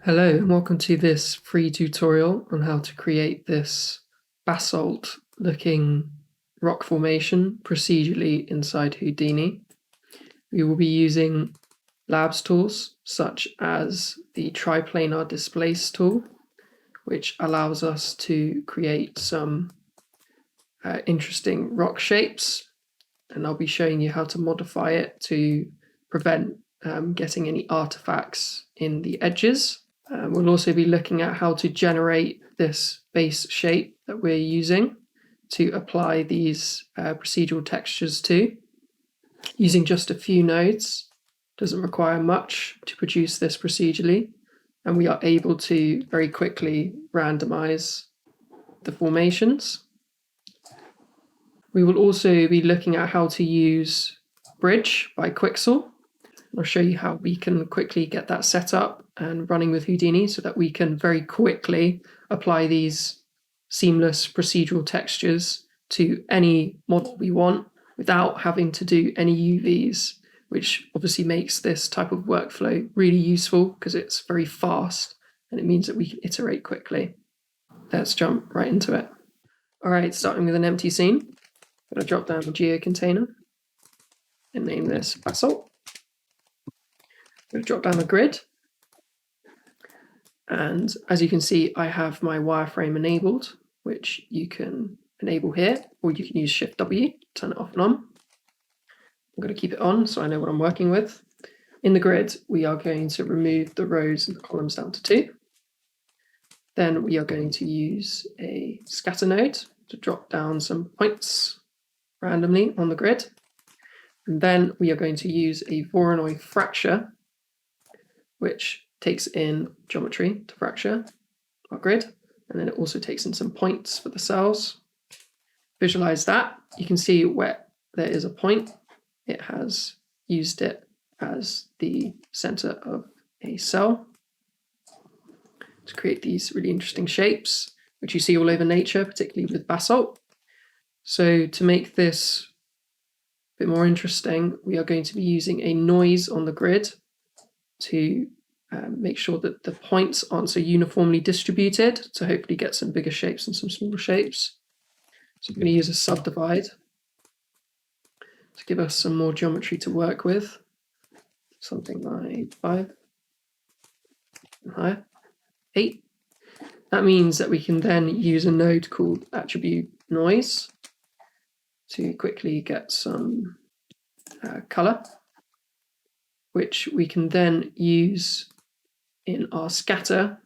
Hello and welcome to this free tutorial on how to create this basalt looking rock formation procedurally inside Houdini. We will be using labs tools such as the triplanar displace tool, which allows us to create some interesting rock shapes, and I'll be showing you how to modify it to prevent getting any artifacts in the edges. We'll also be looking at how to generate this base shape that we're using to apply these procedural textures to. Using just a few nodes doesn't require much to produce this procedurally, and we are able to very quickly randomize the formations. We will also be looking at how to use Bridge by Quixel. I'll show you how we can quickly get that set up and running with Houdini so that we can very quickly apply these seamless procedural textures to any model we want without having to do any UVs, which obviously makes this type of workflow really useful because it's very fast and it means that we can iterate quickly. Let's jump right into it. All right, starting with an empty scene. I'm going to drop down the geo container and name this basalt. I'm going to drop down the grid, and as you can see, I have my wireframe enabled, which you can enable here, or you can use Shift W, turn it off and on. I'm going to keep it on so I know what I'm working with. In the grid, we are going to remove the rows and the columns down to 2. Then we are going to use a scatter node to drop down some points randomly on the grid. And then we are going to use a Voronoi fracture, which takes in geometry to fracture our grid, and then it also takes in some points for the cells. Visualize that. You can see where there is a point, it has used it as the center of a cell to create these really interesting shapes, which you see all over nature, particularly with basalt. So to make this a bit more interesting, we are going to be using a noise on the grid to make sure that the points aren't so uniformly distributed, to hopefully get some bigger shapes and some smaller shapes. So I'm going to use a subdivide to give us some more geometry to work with, something like 5 and higher, 8. That means that we can then use a node called attribute noise to quickly get some color, which we can then use in our scatter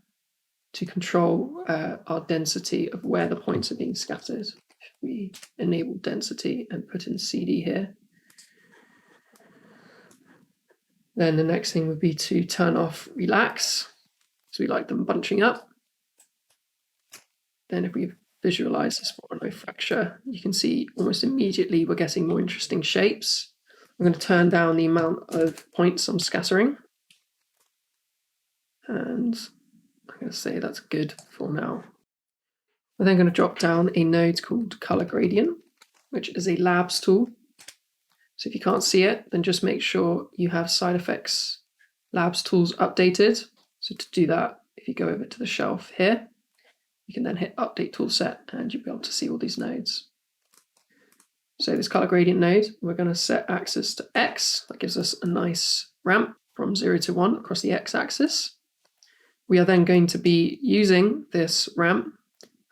to control our density of where the points are being scattered. If we enable density and put in CD here, then the next thing would be to turn off relax, so we like them bunching up. Then if we visualize this Voronoi fracture, you can see almost immediately we're getting more interesting shapes. I'm going to turn down the amount of points I'm scattering, and I'm going to say that's good for now. We're then going to drop down a node called Color Gradient, which is a labs tool. So if you can't see it, then just make sure you have side effects labs tools updated. So to do that, if you go over to the shelf here, you can then hit Update Toolset and you'll be able to see all these nodes. So this color gradient node, we're going to set axis to X. That gives us a nice ramp from 0 to 1 across the X axis. We are then going to be using this ramp.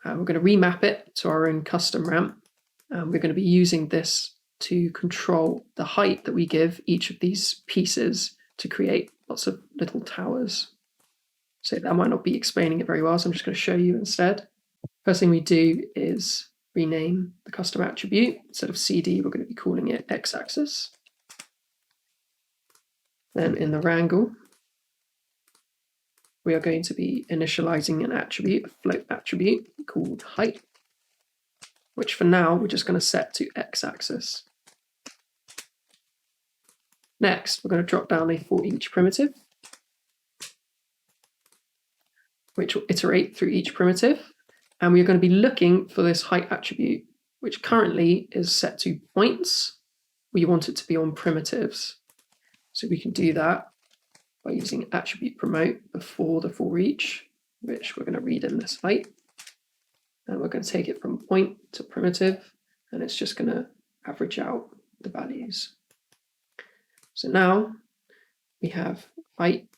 We're going to remap it to our own custom ramp. We're going to be using this to control the height that we give each of these pieces to create lots of little towers. So that might not be explaining it very well, so I'm just going to show you instead. First thing we do is rename the custom attribute. Instead of CD, we're going to be calling it X-axis. Then in the wrangle, we are going to be initializing an attribute, a float attribute called height, which for now we're just going to set to X-axis. Next, we're going to drop down a for each primitive, which will iterate through each primitive. And we're going to be looking for this height attribute, which currently is set to points. We want it to be on primitives. So we can do that by using attribute promote before the for each, which we're going to read in this height. And we're going to take it from point to primitive, and it's just going to average out the values. So now we have height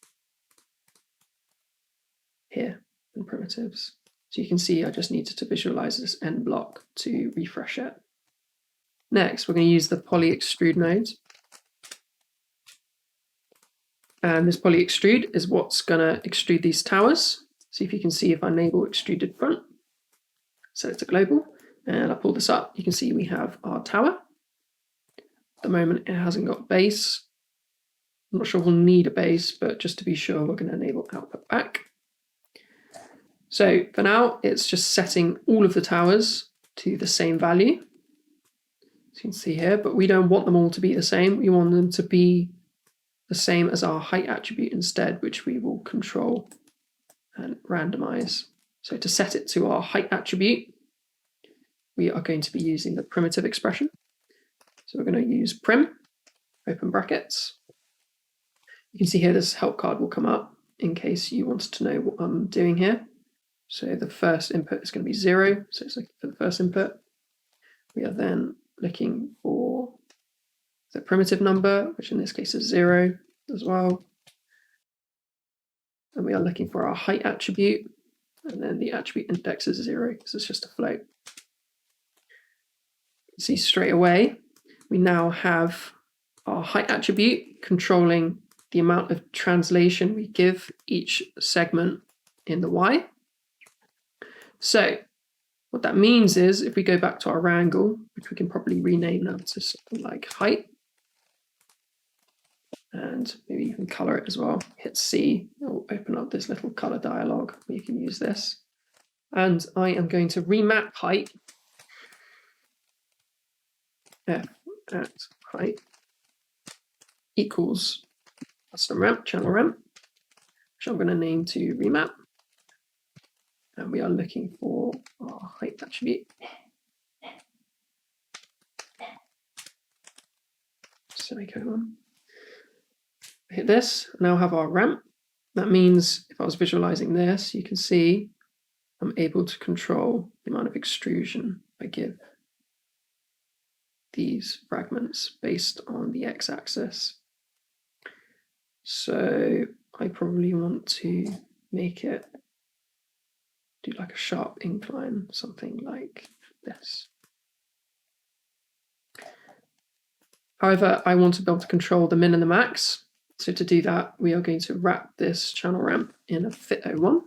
here in primitives. So you can see I just needed to visualize this end block to refresh it. Next, we're going to use the poly extrude node. And this poly extrude is what's going to extrude these towers. See if you can see if I enable extruded front. Set it to global, and I pull this up. You can see we have our tower. At the moment, it hasn't got base. I'm not sure we'll need a base, but just to be sure, we're going to enable output back. So for now, it's just setting all of the towers to the same value. As you can see here, but we don't want them all to be the same. We want them to be the same as our height attribute instead, which we will control and randomize. So to set it to our height attribute, we are going to be using the primitive expression. So we're going to use prim, open brackets. You can see here this help card will come up in case you wanted to know what I'm doing here. So the first input is going to be 0, so it's looking for the first input. We are then looking for the primitive number, which in this case is 0 as well. And we are looking for our height attribute, and then the attribute index is 0 because it's just a float. See straight away, we now have our height attribute controlling the amount of translation we give each segment in the Y. So what that means is if we go back to our angle, which we can probably rename now to something like height, and maybe even color it as well, hit C, it'll open up this little color dialog where you can use this. And I am going to remap height, F at height equals custom ramp, channel ramp, which I'm going to name to remap. And we are looking for our height attribute. Semicolon. Hit this, now have our ramp. That means if I was visualizing this, you can see I'm able to control the amount of extrusion I give these fragments based on the x-axis. So I probably want to make it do like a sharp incline, something like this. However, I want to be able to control the min and the max. So to do that, we are going to wrap this channel ramp in a fit 01.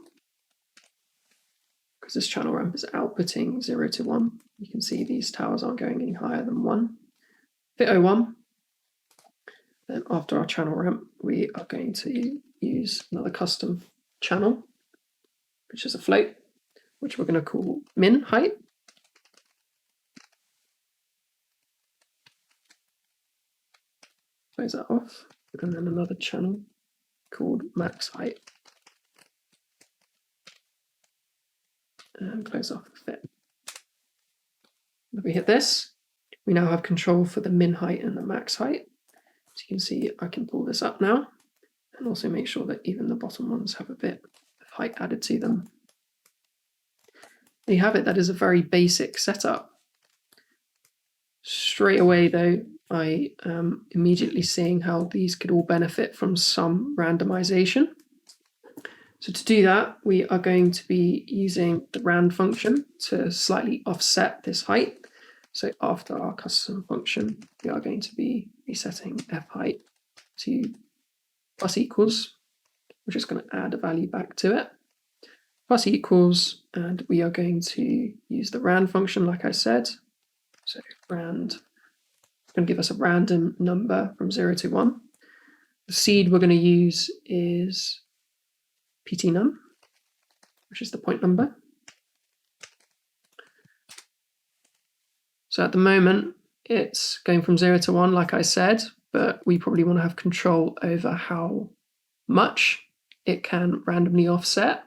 Because this channel ramp is outputting 0 to 1. You can see these towers aren't going any higher than 1. Fit 01. Then after our channel ramp, we are going to use another custom channel, which is a float, which we're going to call min height. Close that off. And then another channel called max height. And close off the fit. If we hit this, we now have control for the min height and the max height. So you can see I can pull this up now and also make sure that even the bottom ones have a bit of height added to them. There you have it. That is a very basic setup. Straight away though, I am immediately seeing how these could all benefit from some randomization. So to do that, we are going to be using the rand function to slightly offset this height. So after our custom function, we are going to be resetting f height to plus equals. We're just going to add a value back to it. Plus equals, and we are going to use the rand function like I said. So rand is going to give us a random number from 0 to 1. The seed we're going to use is pt num, which is the point number. So at the moment, it's going from 0 to 1, like I said, but we probably want to have control over how much it can randomly offset.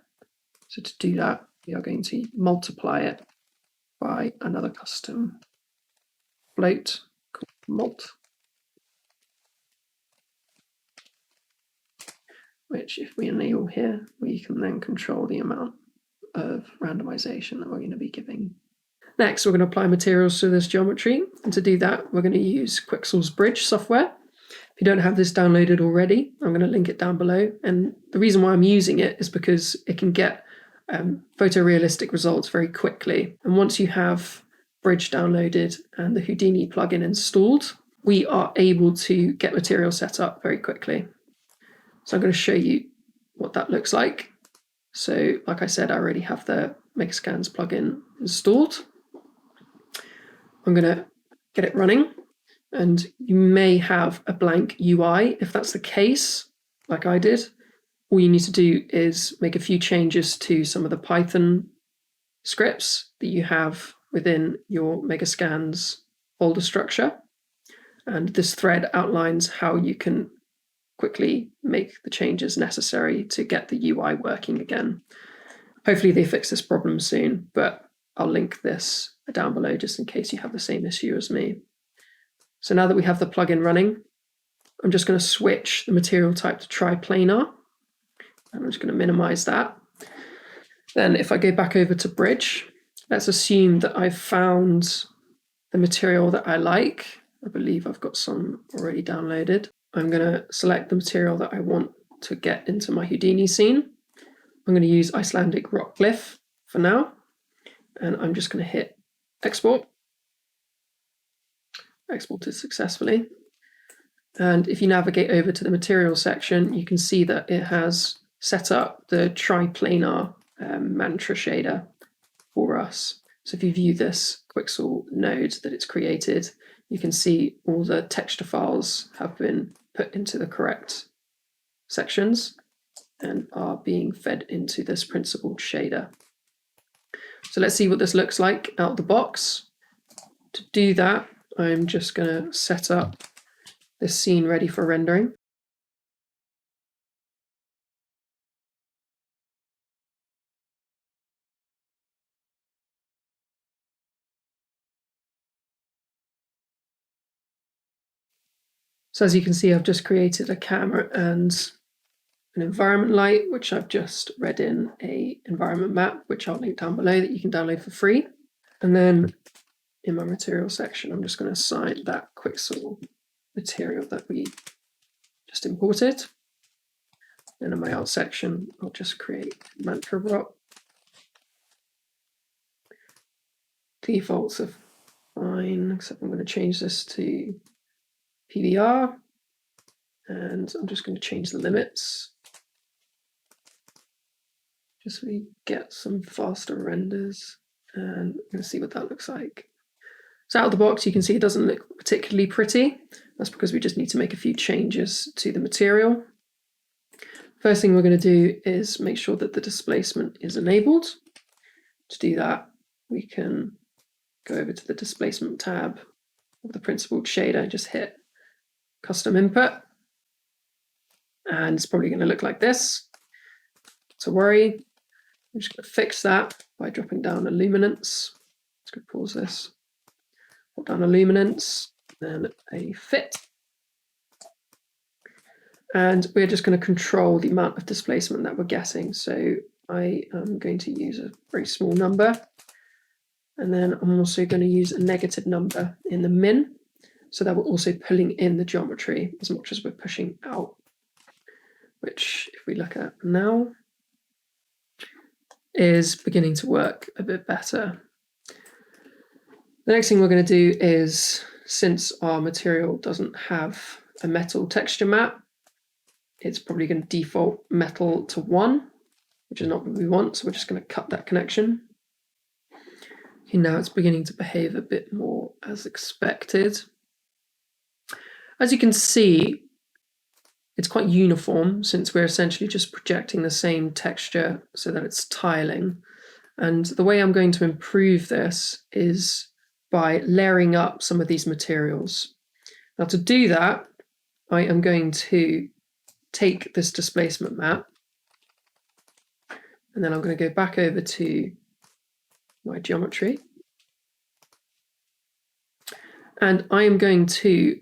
So to do that, we are going to multiply it by another custom float called mult. which if we enable here, we can then control the amount of randomization that we're going to be giving. Next, we're going to apply materials to this geometry. And to do that, we're going to use Quixel Bridge software. If you don't have this downloaded already, I'm going to link it down below. And the reason why I'm using it is because it can get photorealistic results very quickly. And once you have Bridge downloaded and the Houdini plugin installed, we are able to get material set up very quickly. So I'm going to show you what that looks like. So like I said, I already have the Megascans plugin installed. I'm going to get it running, and you may have a blank UI. If that's the case, like I did, all you need to do is make a few changes to some of the Python scripts that you have within your Megascans folder structure. And this thread outlines how you can quickly make the changes necessary to get the UI working again. Hopefully they fix this problem soon, but I'll link this down below just in case you have the same issue as me. So now that we have the plugin running, I'm just going to switch the material type to triplanar. And I'm just going to minimize that. Then if I go back over to Bridge, let's assume that I've found the material that I like. I believe I've got some already downloaded. I'm going to select the material that I want to get into my Houdini scene. I'm going to use Icelandic rock glyph for now. And I'm just going to hit export. Exported successfully. And if you navigate over to the material section, you can see that it has set up the triplanar mantra shader for us. So if you view this Quixel node that it's created, you can see all the texture files have been put into the correct sections and are being fed into this principled shader. So let's see what this looks like out the box. To do that, I'm just going to set up this scene ready for rendering. So as you can see, I've just created a camera and an environment light, which I've just read in a environment map, which I'll link down below that you can download for free. And then in my material section, I'm just going to assign that Quixel material that we just imported. And in my art section, I'll just create mantra rock. Defaults are fine, except I'm going to change this to PBR. And I'm just going to change the limits just so we get some faster renders. And we're going to see what that looks like. So out of the box, you can see it doesn't look particularly pretty. That's because we just need to make a few changes to the material. First thing we're going to do is make sure that the displacement is enabled. To do that, we can go over to the displacement tab of the principled shader, just hit custom input. And it's probably going to look like this. Not to worry. I'm just going to fix that by dropping down a luminance. Let's go pause this. Put down a luminance, then a fit. And we're just going to control the amount of displacement that we're getting. So I am going to use a very small number. And then I'm also going to use a negative number in the min, so that we're also pulling in the geometry as much as we're pushing out, which if we look at now, is beginning to work a bit better. The next thing we're going to do is, since our material doesn't have a metal texture map, it's probably going to default metal to 1, which is not what we want, so we're just going to cut that connection. Okay, now it's beginning to behave a bit more as expected. As you can see, it's quite uniform since we're essentially just projecting the same texture so that it's tiling. And the way I'm going to improve this is by layering up some of these materials. Now to do that, I am going to take this displacement map, and then I'm going to go back over to my geometry. And I am going to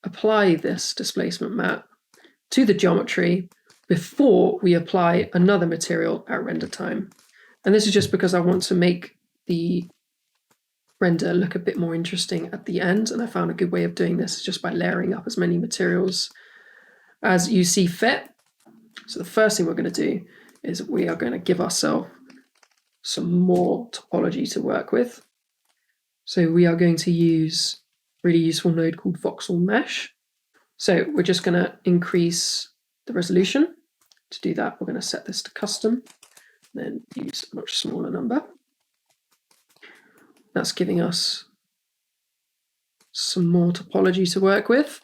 apply this displacement map to the geometry before we apply another material at render time. And this is just because I want to make the render look a bit more interesting at the end, and I found a good way of doing this just by layering up as many materials as you see fit. So the first thing we're going to do is we are going to give ourselves some more topology to work with. So we are going to use a really useful node called voxel mesh. So we're just going to increase the resolution. To do that, we're going to set this to custom, then use a much smaller number. That's giving us some more topology to work with.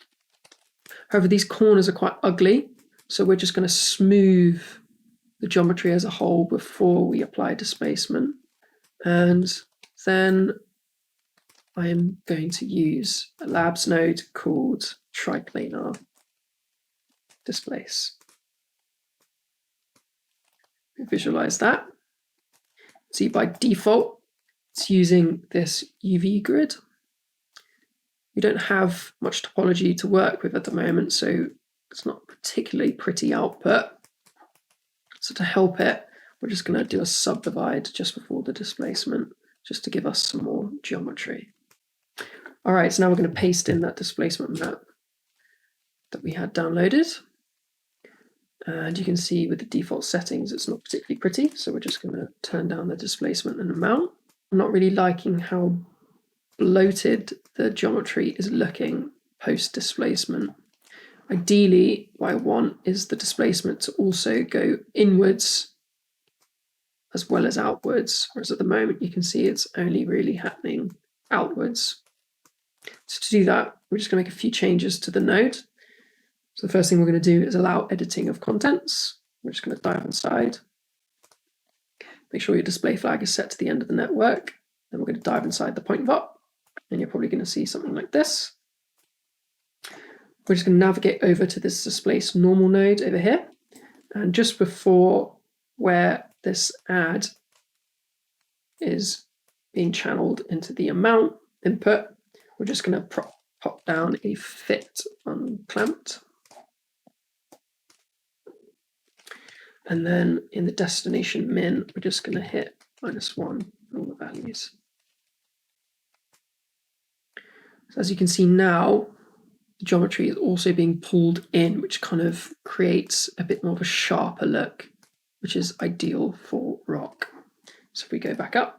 However, these corners are quite ugly, so we're just going to smooth the geometry as a whole before we apply displacement. And then I am going to use a labs node called triplanar displace. Visualize that. See, by default, it's using this UV grid. We don't have much topology to work with at the moment, so it's not particularly pretty output. So to help it, we're just going to do a subdivide just before the displacement, just to give us some more geometry. All right, so now we're going to paste in that displacement map that we had downloaded. And you can see with the default settings, it's not particularly pretty. So we're just going to turn down the displacement and amount. I'm not really liking how bloated the geometry is looking post displacement. Ideally, what I want is the displacement to also go inwards as well as outwards, whereas at the moment you can see it's only really happening outwards. So to do that, we're just going to make a few changes to the node. So the first thing we're going to do is allow editing of contents. We're just going to dive inside. Make sure your display flag is set to the end of the network. Then we're going to dive inside the point VOP, and you're probably going to see something like this. We're just going to navigate over to this displace normal node over here. And just before where this add is being channeled into the amount input, we're just going to pop down a fit unclamped. And then in the destination min, we're just going to hit -1 on all the values. So as you can see now, the geometry is also being pulled in, which kind of creates a bit more of a sharper look, which is ideal for rock. So if we go back up,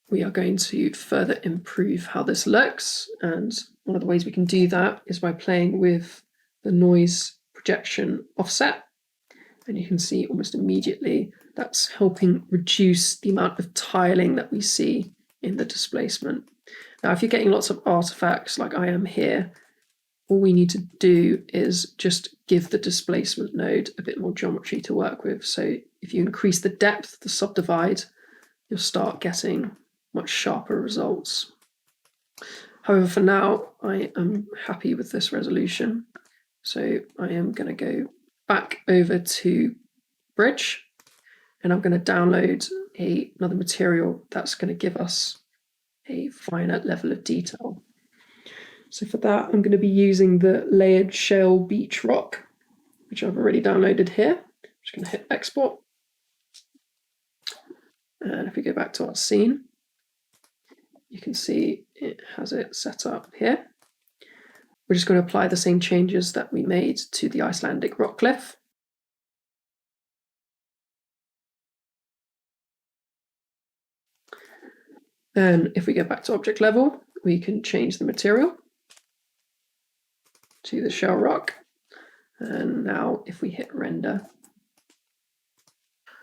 we are going to further improve how this looks. And one of the ways we can do that is by playing with the noise projection offset. And you can see almost immediately that's helping reduce the amount of tiling that we see in the displacement. Now, if you're getting lots of artifacts like I am here, all we need to do is just give the displacement node a bit more geometry to work with. So if you increase the depth, the subdivide, you'll start getting much sharper results. However, for now, I am happy with this resolution. So I am going to go back over to Bridge, and I'm going to download another material that's going to give us a finer level of detail. So for that, I'm going to be using the layered shale beach rock, which I've already downloaded here. I'm just going to hit export. And if we go back to our scene, you can see it has it set up here. We're just going to apply the same changes that we made to the Icelandic rock cliff. Then if we go back to object level, we can change the material to the shell rock. And now if we hit render.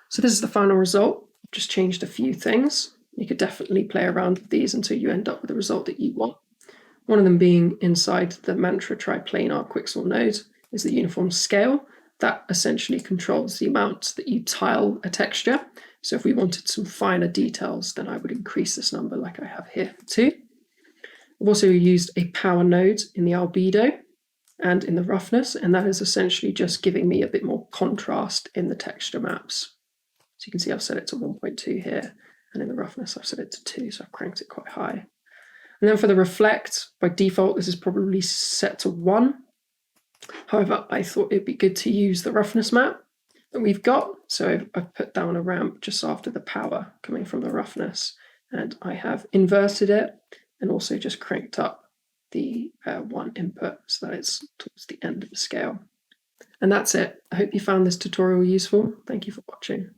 So this is the final result. I've just changed a few things. You could definitely play around with these until you end up with the result that you want. One of them being inside the Mantra triplanar Quixel node is the uniform scale. That essentially controls the amount that you tile a texture. So if we wanted some finer details, then I would increase this number like I have here too. I've also used a power node in the albedo and in the roughness, and that is essentially just giving me a bit more contrast in the texture maps. So you can see I've set it to 1.2 here, and in the roughness I've set it to 2, so I've cranked it quite high. And then for the reflect, by default, this is probably set to 1. However, I thought it'd be good to use the roughness map that we've got. So I've put down a ramp just after the power coming from the roughness, and I have inverted it and also just cranked up the one input so that it's towards the end of the scale. And that's it. I hope you found this tutorial useful. Thank you for watching.